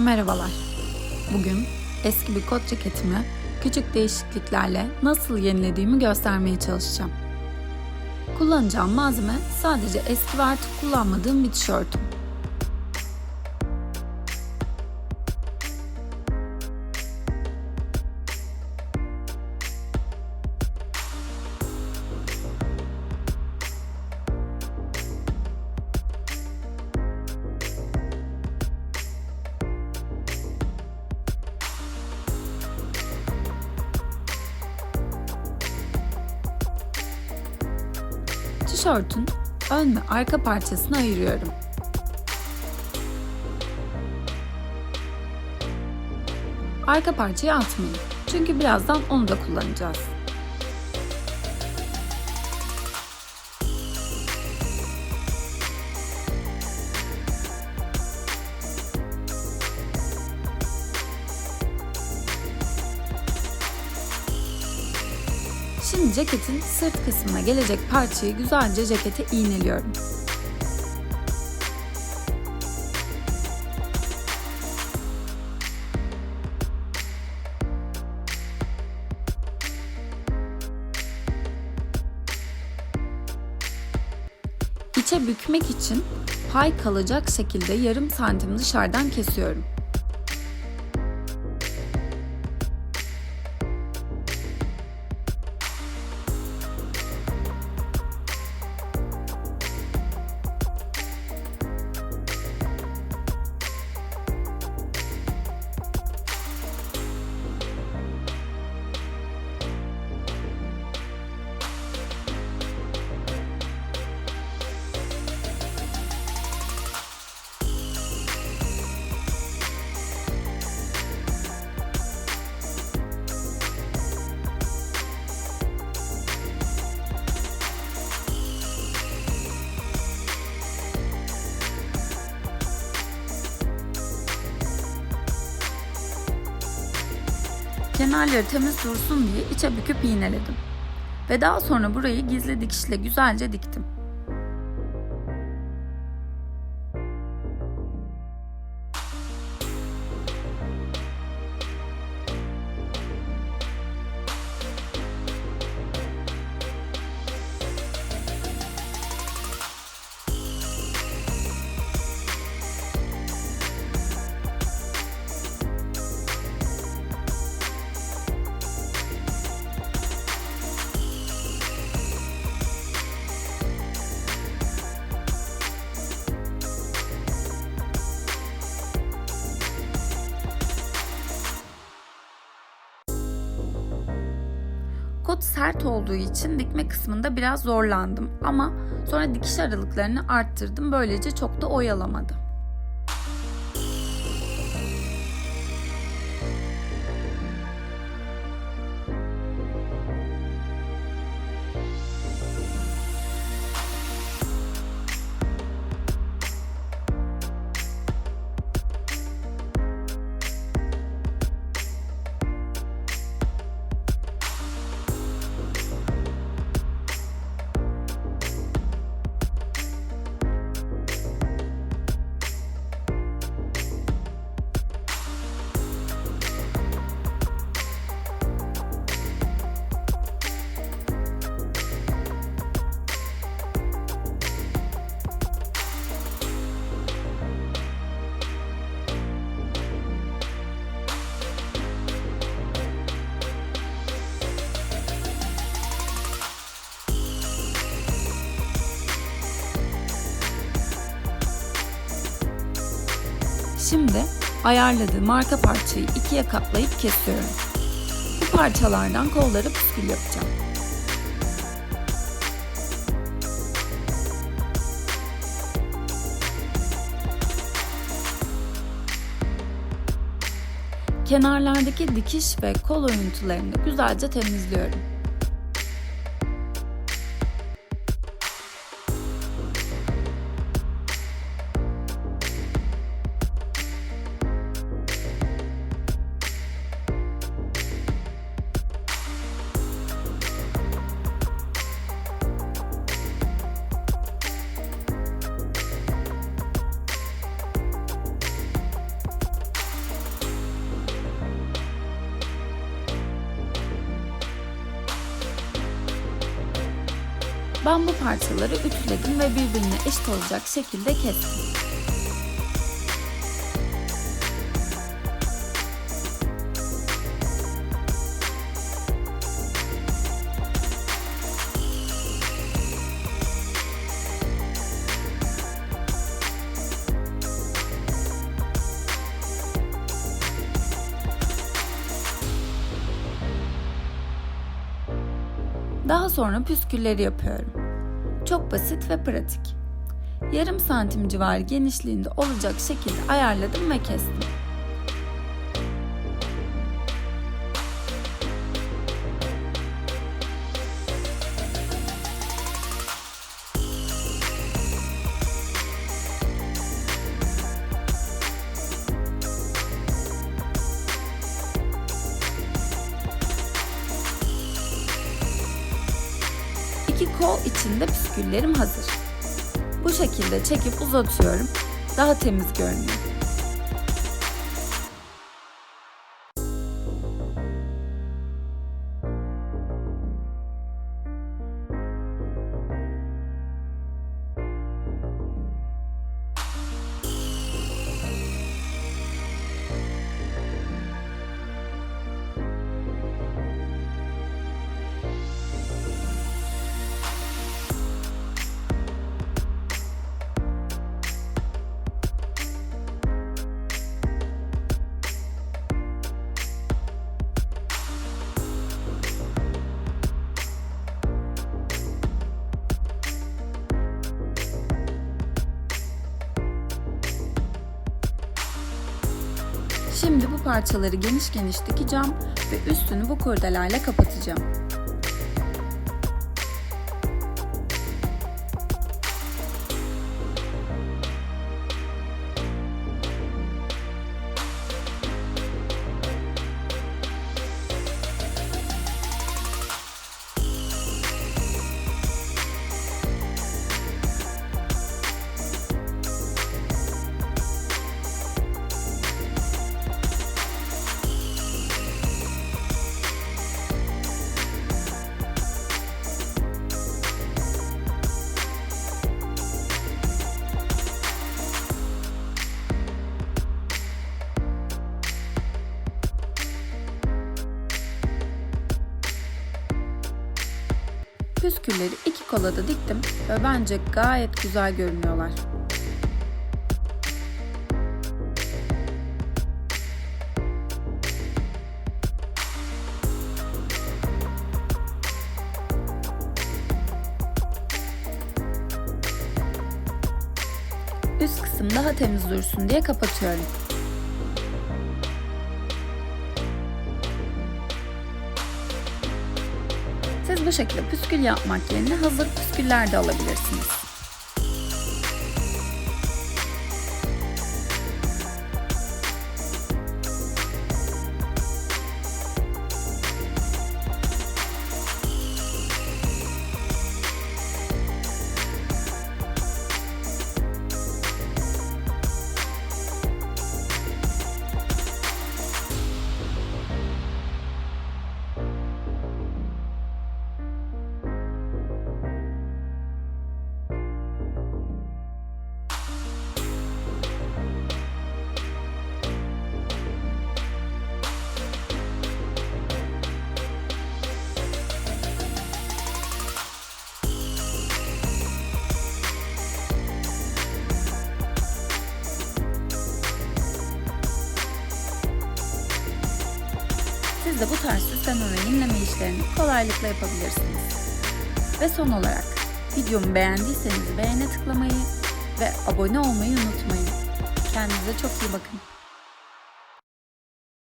merhabalar. Bugün eski bir kot ceketimi küçük değişikliklerle nasıl yenilediğimi göstermeye çalışacağım. Kullanacağım malzeme sadece eski ve artık kullanmadığım bir tişörtüm. Tişörtün ön ve arka parçasını ayırıyorum. Arka parçayı atmayın. Çünkü birazdan onu da kullanacağız. Şimdi ceketin sırt kısmına gelecek parçayı güzelce cekete iğneliyorum. İçe bükmek için pay kalacak şekilde yarım santim dışarıdan kesiyorum. Kenarları temiz dursun diye içe büküp iğneledim. Ve daha sonra burayı gizli dikişle güzelce diktim. Kot sert olduğu için dikme kısmında biraz zorlandım ama sonra dikiş aralıklarını arttırdım, böylece çok da oyalamadı. Şimdi ayarladığım arka parçayı ikiye katlayıp kesiyorum. Bu parçalardan kollara püskül yapacağım. Kenarlardaki dikiş ve kol oyuntularını güzelce temizliyorum. Ben bu parçaları ütüledim ve birbirine eşit olacak şekilde kestim. Daha sonra püskülleri yapıyorum. Çok basit ve pratik. Yarım santim civarı genişliğinde olacak şekilde ayarladım ve kestim. İki kol içinde püsküllerim hazır. Bu şekilde çekip uzatıyorum. Daha temiz görünüyor. Şimdi bu parçaları geniş geniş dikeceğim ve üstünü bu kurdelayla kapatacağım. Püskülleri iki kola da diktim ve bence gayet güzel görünüyorlar. Üst kısım daha temiz dursun diye kapatıyorum. Siz bu şekilde püskül yapmak yerine hazır püsküller de alabilirsiniz. Siz de bu tarz süsleme ve yenileme işlerini kolaylıkla yapabilirsiniz. Ve son olarak videomu beğendiyseniz beğene tıklamayı ve abone olmayı unutmayın. Kendinize çok iyi bakın.